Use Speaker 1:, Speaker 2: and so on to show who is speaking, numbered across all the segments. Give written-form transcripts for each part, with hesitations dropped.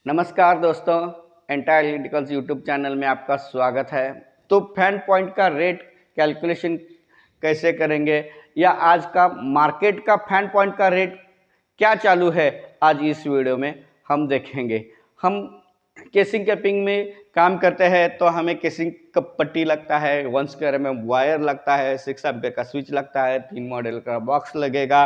Speaker 1: नमस्कार दोस्तों, entire electricals YouTube channel में आपका स्वागत है। तो फैन पॉइंट का रेट कैलकुलेशन कैसे करेंगे या आज का मार्केट का फैन पॉइंट का रेट क्या चालू है, आज इस वीडियो में हम देखेंगे। हम केसिंग कैपिंग में काम करते हैं तो हमें केसिंग का पट्टी लगता है, 1 स्क्वायर में वायर लगता है, 6 एम्पीयर का स्विच लगता है, 3 मॉडल का बॉक्स लगेगा,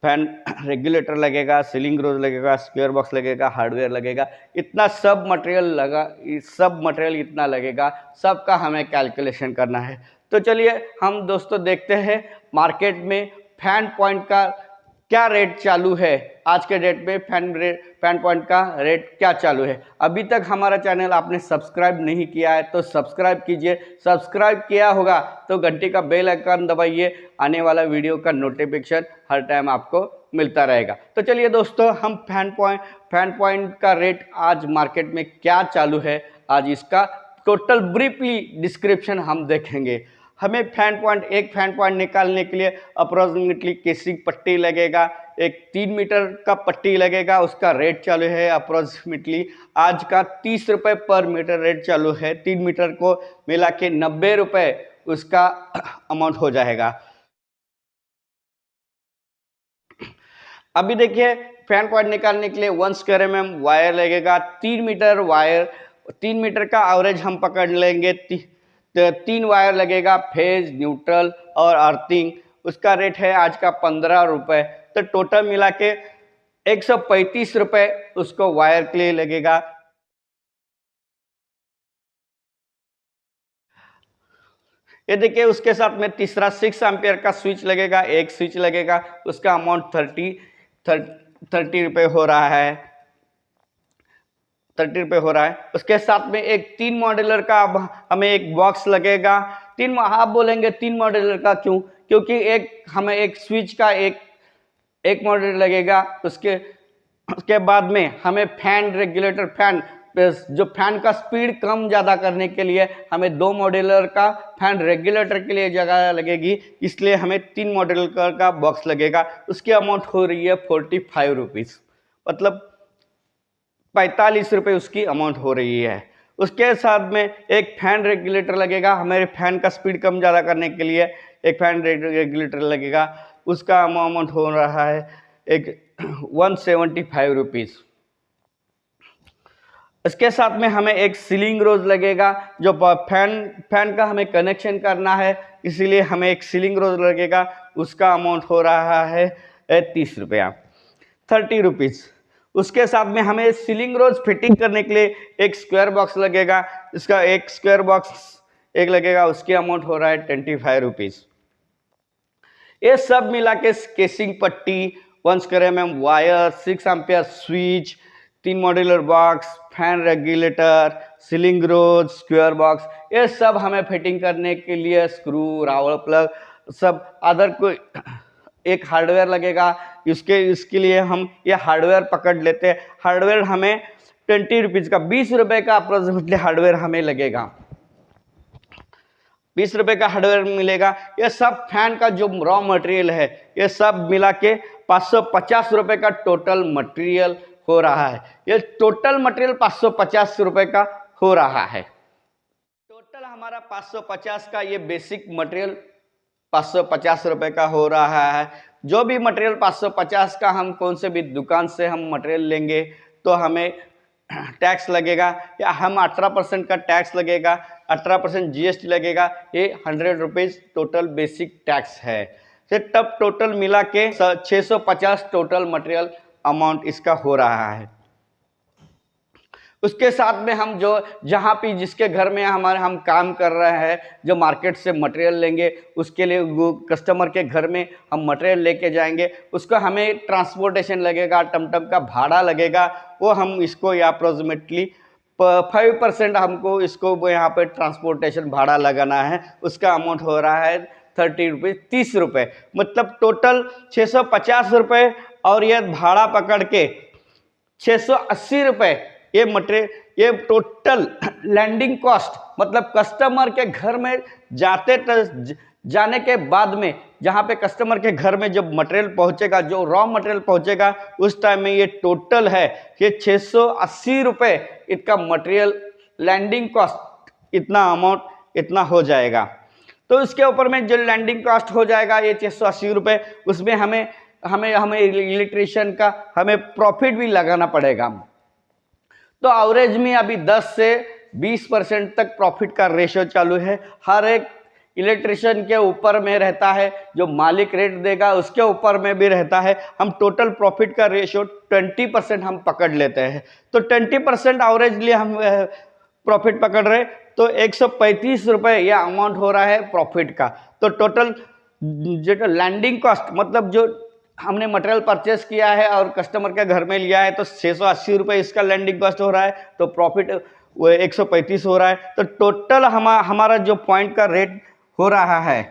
Speaker 1: फैन रेगुलेटर लगेगा, सीलिंग रोज लगेगा, स्क्वायर बॉक्स लगेगा, हार्डवेयर लगेगा। इतना सब मटेरियल लगा, सब मटेरियल इतना लगेगा, सबका हमें कैलकुलेशन करना है। तो चलिए हम दोस्तों देखते हैं मार्केट में फैन पॉइंट का क्या रेट चालू है। आज के डेट में फैन पॉइंट का रेट क्या चालू है। अभी तक हमारा चैनल आपने सब्सक्राइब नहीं किया है तो सब्सक्राइब कीजिए। सब्सक्राइब किया होगा तो घंटी का बेल आइकन दबाइए, आने वाला वीडियो का नोटिफिकेशन हर टाइम आपको मिलता रहेगा। तो चलिए दोस्तों, हम फैन पॉइंट का रेट आज मार्केट में क्या चालू है, आज इसका टोटल ब्रीफली डिस्क्रिप्शन हम देखेंगे। हमें एक फैन पॉइंट निकालने के लिए अप्रोक्सीमेटली केसिंग पट्टी लगेगा, एक 3 मीटर का पट्टी लगेगा, उसका रेट चालू है अप्रोक्सीमेटली आज का 30 रुपये पर मीटर रेट चालू है। 3 मीटर को मिला के 90 रुपये उसका अमाउंट हो जाएगा। अभी देखिए फैन पॉइंट निकालने के लिए 1 स्क्वायर mm वायर लगेगा, 3 मीटर वायर, 3 मीटर का एवरेज हम पकड़ लेंगे। 3 वायर लगेगा, फेज, न्यूट्रल और अर्थिंग। उसका रेट है आज का 15 रुपये। तो टोटल मिला के 135 रुपये उसको वायर के लिए लगेगा। ये देखिए उसके साथ में तीसरा 6 एम्पियर का स्विच लगेगा, एक स्विच लगेगा, उसका अमाउंट 30 रुपये हो रहा है। 30 रुपये हो रहा है। उसके साथ में एक 3 मॉड्यूलर का हमें एक बॉक्स लगेगा। आप बोलेंगे 3 मॉड्यूलर का क्यों? क्योंकि हमें एक स्विच का एक मॉड्यूलर लगेगा। उसके बाद में हमें फैन रेगुलेटर, जो फैन का स्पीड कम ज़्यादा करने के लिए हमें 2 मॉड्यूलर का फैन रेगुलेटर के लिए जगह लगेगी, इसलिए हमें 3 मॉड्यूलर का बॉक्स लगेगा। उसकी अमाउंट हो रही है 45 रुपीज़, मतलब 45 रुपये उसकी अमाउंट हो रही है। उसके साथ में एक फैन रेगुलेटर लगेगा, हमारे फैन का स्पीड कम ज़्यादा करने के लिए एक फैन रेगुलेटर लगेगा, उसका अमाउंट हो रहा है एक 175 रुपीज़। इसके साथ में हमें एक सीलिंग रोज लगेगा, जो फैन का हमें कनेक्शन करना है, इसीलिए हमें एक सीलिंग रोज लगेगा, उसका अमाउंट हो रहा है 30 रुपया, 30 रुपीज़। उसके साथ में हमें सीलिंग रोज फिटिंग करने के लिए एक स्क्वायर बॉक्स लगेगा, इसका एक स्क्वायर बॉक्स एक लगेगा, उसकी अमाउंट हो रहा है 25 रुपीज़। ये सब मिला के केसिंग पट्टी, 1 square mm wire, 6 ampere switch, 3 modular box, fan regulator, ceiling rose, square box, ये सब हमें फिटिंग करने के लिए स्क्रू, रावल प्लग, सब अदर कोई एक हार्डवेयर लगेगा। इसके लिए हम ये हार्डवेयर पकड़ लेते हैं। हार्डवेयर हमें 20 रुपीज़ का, 20 रुपये का अप्रोक्सीमेटली हार्डवेयर हमें लगेगा, 20 रुपये का हार्डवेयर मिलेगा। ये सब फैन का जो रॉ मटेरियल है, ये सब मिला के 550 रुपये का टोटल मटेरियल हो रहा है। ये टोटल मटेरियल 550 रुपये का हो रहा है। टोटल हमारा 550 का ये बेसिक मटेरियल 550 रुपये का हो रहा है। जो भी मटेरियल 550 का हम कौन से भी दुकान से हम मटेरियल लेंगे तो हमें टैक्स लगेगा, या हम 18% का टैक्स लगेगा, 18% GST लगेगा। ये 100 रुपीज़ टोटल बेसिक टैक्स है। फिर तब टोटल मिला के 650 टोटल मटेरियल अमाउंट इसका हो रहा है। उसके साथ में हम जहाँ पे जिसके घर में हम काम कर रहे हैं, जो मार्केट से मटेरियल लेंगे, उसके लिए वो कस्टमर के घर में हम मटेरियल लेके जाएंगे, उसका हमें ट्रांसपोर्टेशन लगेगा, टमटम का भाड़ा लगेगा, वो हम इसको अप्रोक्सीमेटली 5% हमको इसको यहाँ पे ट्रांसपोर्टेशन भाड़ा लगाना है। उसका अमाउंट हो रहा है 30 रुपये, 30 रुपये, मतलब टोटल 650 रुपये, और ये भाड़ा पकड़ के 680 रुपये। ये मटेरियल, ये टोटल लैंडिंग कॉस्ट, मतलब कस्टमर के घर में जाने के बाद में जहाँ पे कस्टमर के घर में जब मटेरियल पहुँचेगा, जो रॉ मटेरियल पहुँचेगा, उस टाइम में ये टोटल है कि 680 रुपये इसका मटेरियल लैंडिंग कॉस्ट, इतना अमाउंट इतना हो जाएगा। तो इसके ऊपर में जो लैंडिंग कॉस्ट हो जाएगा ये 680 रुपये, उसमें हमें इलेक्ट्रिशियन का हमें प्रॉफिट भी लगाना पड़ेगा। तो एवरेज में अभी 10 से 20% तक प्रॉफिट का रेशियो चालू है। हर एक इलेक्ट्रिशियन के ऊपर में रहता है, जो मालिक रेट देगा उसके ऊपर में भी रहता है। हम टोटल प्रॉफिट का रेशियो 20% हम पकड़ लेते हैं। तो 20% एवरेजली हम प्रॉफिट पकड़ रहे, तो 135 रुपये यह अमाउंट हो रहा है प्रॉफिट का। तो टोटल जो लैंडिंग कॉस्ट, मतलब जो हमने मटेरियल परचेस किया है और कस्टमर के घर में लिया है, तो 680 रुपये इसका लैंडिंग कॉस्ट हो रहा है, तो प्रॉफिट वो 135 हो रहा है। तो टोटल हमारा जो पॉइंट का रेट हो रहा है,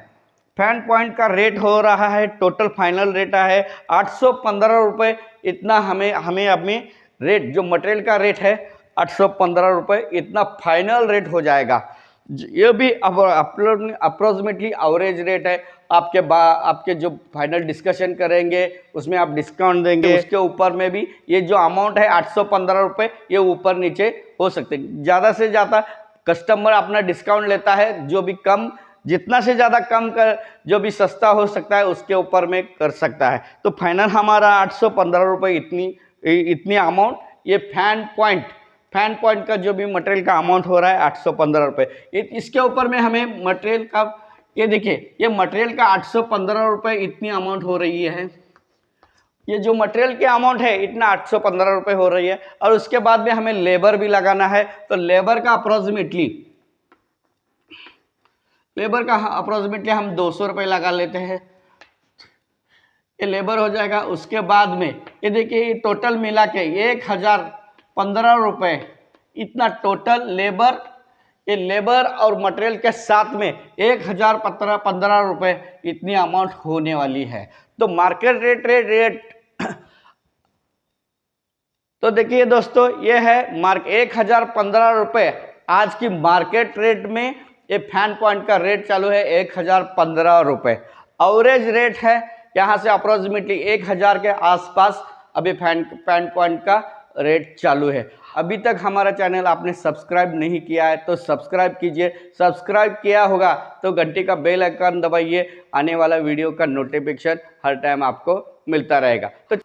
Speaker 1: फैन पॉइंट का रेट हो रहा है, टोटल फाइनल रेट है 815 रुपये। इतना हमें अपने रेट, जो मटेरियल का रेट है 815 रुपये, इतना फाइनल रेट हो जाएगा। ये भी अप्रोक्सीमेटली एवरेज रेट है। आपके जो फाइनल डिस्कशन करेंगे उसमें आप डिस्काउंट देंगे, उसके ऊपर में भी ये जो अमाउंट है 815 रुपये, ये ऊपर नीचे हो सकते हैं। ज़्यादा से ज़्यादा कस्टमर अपना डिस्काउंट लेता है, जो भी कम, जितना से ज़्यादा कम कर, जो भी सस्ता हो सकता है उसके ऊपर में कर सकता है। तो फाइनल हमारा 815 रुपये इतनी अमाउंट, ये फैन पॉइंट का जो भी मटेरियल का अमाउंट हो रहा है 815 रुपये। इसके ऊपर में हमें मटेरियल का, ये देखिए, ये मटेरियल का 815 रुपये इतनी अमाउंट हो रही है। ये जो मटेरियल की अमाउंट है इतना 815 रुपये हो रही है, और उसके बाद में हमें लेबर भी लगाना है। तो लेबर का अप्रोक्सीमेटली हम 200 रुपये लगा लेते हैं, ये लेबर हो जाएगा। उसके बाद में ये देखिए, ये टोटल मिला के 1015 रुपये इतना टोटल लेबर, ये लेबर और मटेरियल के साथ में 1015 रुपये इतनी अमाउंट होने वाली है। तो मार्केट रेट तो देखिए दोस्तों, ये है 1015 रुपये आज की मार्केट रेट में। ये फैन पॉइंट का रेट चालू है 1015 रुपये। एवरेज रेट है यहाँ से अप्रोक्सीमेटली 1000 के आसपास अभी फैन पॉइंट का रेट चालू है। अभी तक हमारा चैनल आपने सब्सक्राइब नहीं किया है तो सब्सक्राइब कीजिए। सब्सक्राइब किया होगा तो घंटी का बेल आइकन दबाइए, आने वाला वीडियो का नोटिफिकेशन हर टाइम आपको मिलता रहेगा। तो